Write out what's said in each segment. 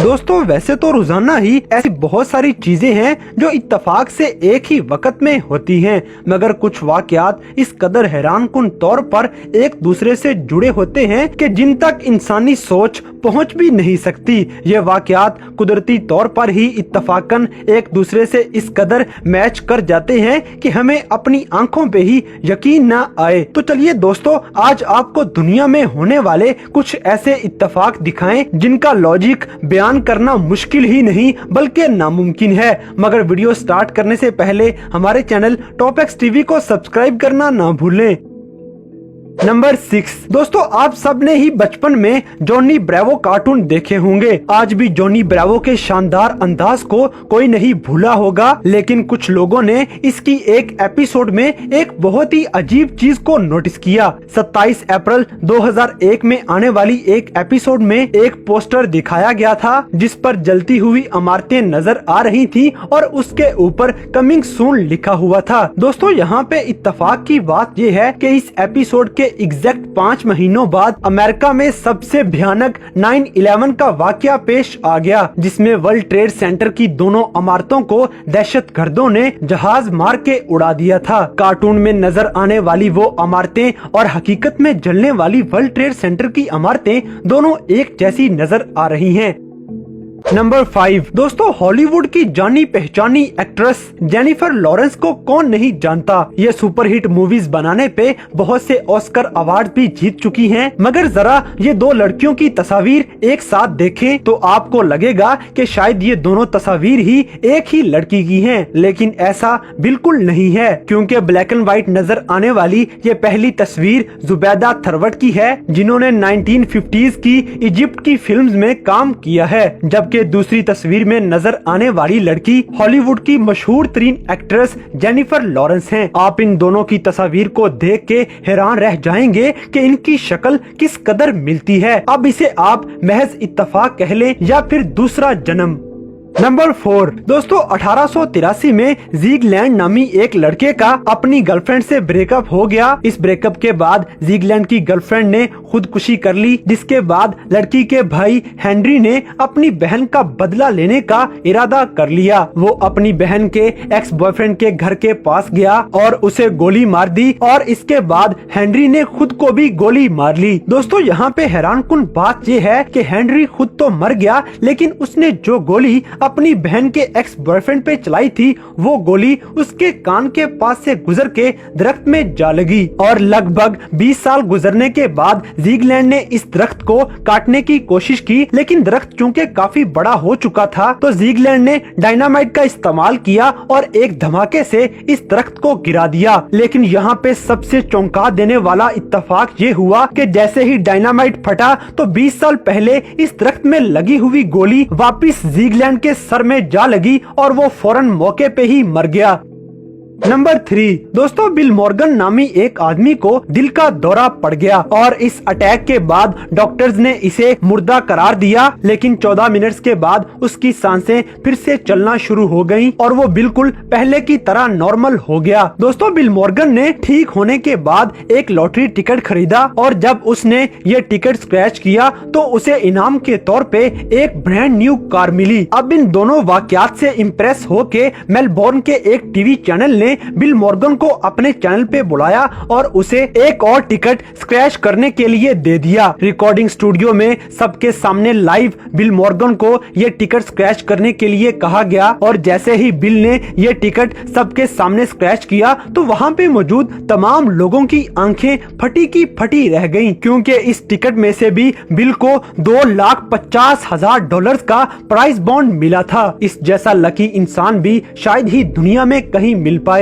दोस्तों वैसे तो रोजाना ही ऐसी बहुत सारी चीजें हैं जो इत्तेफाक से एक ही वक्त में होती हैं, मगर कुछ वाकयात इस कदर हैरानकुन तौर पर एक दूसरे से जुड़े होते हैं कि जिन तक इंसानी सोच पहुंच भी नहीं सकती। ये वाकयात कुदरती तौर पर ही इत्तफाकन एक दूसरे से इस कदर मैच कर जाते हैं कि हमें अपनी आंखों पे ही यकीन न आए। तो चलिए दोस्तों, आज आपको दुनिया में होने वाले कुछ ऐसे इत्तेफाक दिखाएं जिनका लॉजिक बयान करना मुश्किल ही नहीं बल्कि नामुमकिन है। मगर वीडियो स्टार्ट करने से पहले हमारे चैनल टॉप एक्स टीवी को सब्सक्राइब करना ना भूलें। नंबर 6 दोस्तों, आप सब ने ही बचपन में जॉनी ब्रेवो कार्टून देखे होंगे। आज भी जॉनी ब्रेवो के शानदार अंदाज को कोई नहीं भूला होगा, लेकिन कुछ लोगों ने इसकी एक एपिसोड में एक बहुत ही अजीब चीज को नोटिस किया। 27 अप्रैल 2001 में आने वाली एक एपिसोड में एक पोस्टर दिखाया गया था जिस पर जलती हुई इमारतें नजर आ रही थी और उसके ऊपर कमिंग सून लिखा हुआ था। दोस्तों यहाँ पे इत्तेफाक की बात यह है कि इस एपिसोड के एग्जैक्ट 5 महीनों बाद अमेरिका में सबसे भयानक 9/11 का वाकया पेश आ गया, जिसमें वर्ल्ड ट्रेड सेंटर की दोनों इमारतों को दहशतगर्दों ने जहाज मार के उड़ा दिया था। कार्टून में नजर आने वाली वो इमारतें और हकीकत में जलने वाली वर्ल्ड ट्रेड सेंटर की इमारतें दोनों एक जैसी नजर आ रही हैं। नंबर 5 दोस्तों, हॉलीवुड की जानी पहचानी एक्ट्रेस जेनिफर लॉरेंस को कौन नहीं जानता। ये सुपरहिट मूवीज बनाने पे बहुत से ऑस्कर अवार्ड भी जीत चुकी हैं। मगर जरा ये दो लड़कियों की तस्वीर एक साथ देखें तो आपको लगेगा कि शायद ये दोनों तस्वीर ही एक ही लड़की की हैं, लेकिन ऐसा बिल्कुल नहीं है, क्योंकि ब्लैक एंड व्हाइट नजर आने वाली ये पहली तस्वीर जुबैदा थरवट की है, जिन्होंने 1950s की इजिप्ट की फिल्म्स में काम किया है। जबकि दूसरी तस्वीर में नजर आने वाली लड़की हॉलीवुड की मशहूर तरीन एक्ट्रेस जेनिफर लॉरेंस हैं। आप इन दोनों की तस्वीर को देख के हैरान रह जाएंगे कि इनकी शक्ल किस कदर मिलती है। अब इसे आप महज इत्तेफाक कह लें या फिर दूसरा जन्म। नंबर 4 दोस्तों, 1883 में ज़ीगलैंड नामी एक लड़के का अपनी गर्लफ्रेंड से ब्रेकअप हो गया। इस ब्रेकअप के बाद ज़ीगलैंड की गर्लफ्रेंड ने खुदकुशी कर ली, जिसके बाद लड़की के भाई हेनरी ने अपनी बहन का बदला लेने का इरादा कर लिया। वो अपनी बहन के एक्स बॉयफ्रेंड के घर के पास गया और उसे गोली मार दी और इसके बाद हेनरी ने खुद को भी गोली मार ली। दोस्तों यहाँ पे हैरानकुन बात ये है कि हेनरी खुद तो मर गया, लेकिन उसने जो गोली अपनी बहन के एक्स बॉयफ्रेंड पे चलाई थी वो गोली उसके कान के पास से गुजर के दरख्त में जा लगी और लगभग 20 साल गुजरने के बाद ज़ीगलैंड ने इस दरख्त को काटने की कोशिश की, लेकिन दरख्त चूंकि काफी बड़ा हो चुका था तो ज़ीगलैंड ने डायनामाइट का इस्तेमाल किया और एक धमाके से इस दरख्त को गिरा दिया। लेकिन यहाँ पे सबसे चौंका देने वाला इत्तेफाक ये हुआ कि जैसे ही डायनामाइट फटा तो 20 साल पहले इस दरख्त में लगी हुई गोली वापिस ज़ीगलैंड के सर में जा लगी और वो फौरन मौके पे ही मर गया। नंबर 3 दोस्तों, बिल मॉर्गन नामी एक आदमी को दिल का दौरा पड़ गया और इस अटैक के बाद डॉक्टर्स ने इसे मुर्दा करार दिया, लेकिन 14 मिनट्स के बाद उसकी सांसें फिर से चलना शुरू हो गईं और वो बिल्कुल पहले की तरह नॉर्मल हो गया। दोस्तों बिल मॉर्गन ने ठीक होने के बाद एक लॉटरी टिकट खरीदा और जब उसने ये टिकट स्क्रैच किया तो उसे इनाम के तौर पे एक ब्रांड न्यू कार मिली। अब इन दोनों वाकयात से इम्प्रेस होके मेलबोर्न के एक टीवी चैनल ने बिल मॉर्गन को अपने चैनल पे बुलाया और उसे एक और टिकट स्क्रैच करने के लिए दे दिया। रिकॉर्डिंग स्टूडियो में सबके सामने लाइव बिल मॉर्गन को ये टिकट स्क्रैच करने के लिए कहा गया और जैसे ही बिल ने ये टिकट सबके सामने स्क्रैच किया तो वहाँ पे मौजूद तमाम लोगों की आंखें फटी की फटी रह गईं, क्योंकि इस टिकट में से भी बिल को $2,50,000 का प्राइज बॉन्ड मिला था। इस जैसा लकी इंसान भी शायद ही दुनिया में कहीं मिल पाए।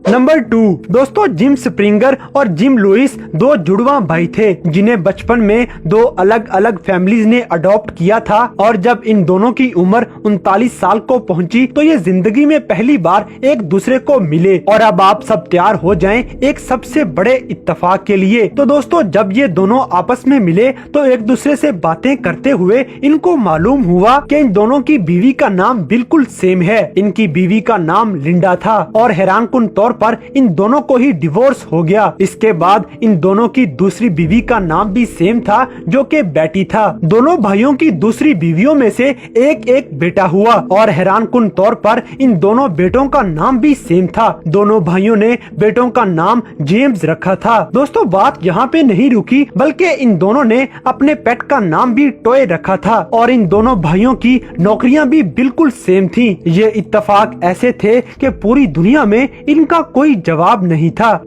नंबर 2 दोस्तों, जिम स्प्रिंगर और जिम लुइस दो जुड़वा भाई थे जिन्हें बचपन में दो अलग अलग फैमिलीज ने अडॉप्ट किया था और जब इन दोनों की उम्र 39 साल को पहुंची तो ये जिंदगी में पहली बार एक दूसरे को मिले। और अब आप सब तैयार हो जाएं एक सबसे बड़े इत्तेफाक के लिए। तो दोस्तों जब ये दोनों आपस में मिले तो एक दूसरे से बातें करते हुए इनको मालूम हुआ कि इन दोनों की बीवी का नाम बिल्कुल सेम है। इनकी बीवी का नाम लिंडा था और हैरानकुन तौर तौर पर इन दोनों को ही डिवोर्स हो गया। इसके बाद इन दोनों की दूसरी बीवी का नाम भी सेम था, जो कि बेटी था। दोनों भाइयों की दूसरी बीवियों में से एक एक बेटा हुआ और हैरानकुन तौर पर इन दोनों बेटों का नाम भी सेम था। दोनों भाइयों ने बेटों का नाम जेम्स रखा था। दोस्तों, बात यहाँ पे नहीं रुकी, बल्कि इन दोनों ने अपने पेट का नाम भी टॉय रखा था और इन दोनों भाइयों की नौकरियां भी बिल्कुल सेम थी। ये इत्तेफाक ऐसे थे कि पूरी दुनिया में इनका कोई जवाब नहीं था।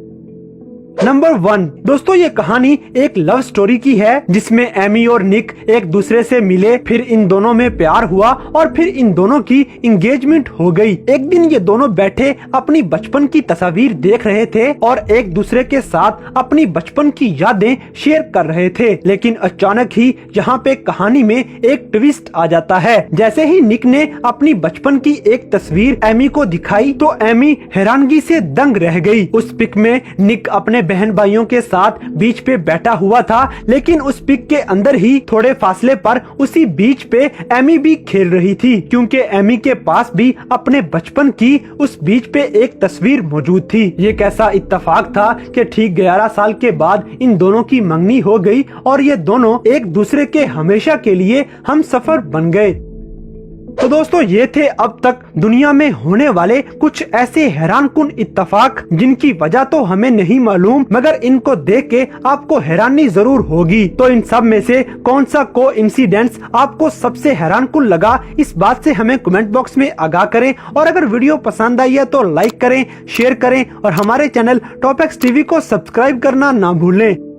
नंबर 1 दोस्तों, ये कहानी एक लव स्टोरी की है जिसमें एमी और निक एक दूसरे से मिले, फिर इन दोनों में प्यार हुआ और फिर इन दोनों की एंगेजमेंट हो गई। एक दिन ये दोनों बैठे अपनी बचपन की तस्वीर देख रहे थे और एक दूसरे के साथ अपनी बचपन की यादें शेयर कर रहे थे। लेकिन अचानक ही यहाँ पे कहानी में एक ट्विस्ट आ जाता है। जैसे ही निक ने अपनी बचपन की एक तस्वीर एमी को दिखाई तो एमी हैरानगी से दंग रह गई। उस पिक में निक अपने बहन भाइयों के साथ बीच पे बैठा हुआ था, लेकिन उस पिक के अंदर ही थोड़े फासले पर उसी बीच पे एमी भी खेल रही थी, क्योंकि एमी के पास भी अपने बचपन की उस बीच पे एक तस्वीर मौजूद थी। ये कैसा इत्तेफाक था कि ठीक 11 साल के बाद इन दोनों की मंगनी हो गई और ये दोनों एक दूसरे के हमेशा के लिए हम सफर बन गए। तो दोस्तों, ये थे अब तक दुनिया में होने वाले कुछ ऐसे हैरानकुन इत्तेफाक जिनकी वजह तो हमें नहीं मालूम, मगर इनको देख के आपको हैरानी जरूर होगी। तो इन सब में से कौन सा कोइंसिडेंस आपको सबसे हैरानकुन लगा, इस बात से हमें कमेंट बॉक्स में आगाह करें। और अगर वीडियो पसंद आई है तो लाइक करें, शेयर करें और हमारे चैनल टॉप एक्स टीवी को सब्सक्राइब करना ना भूलें।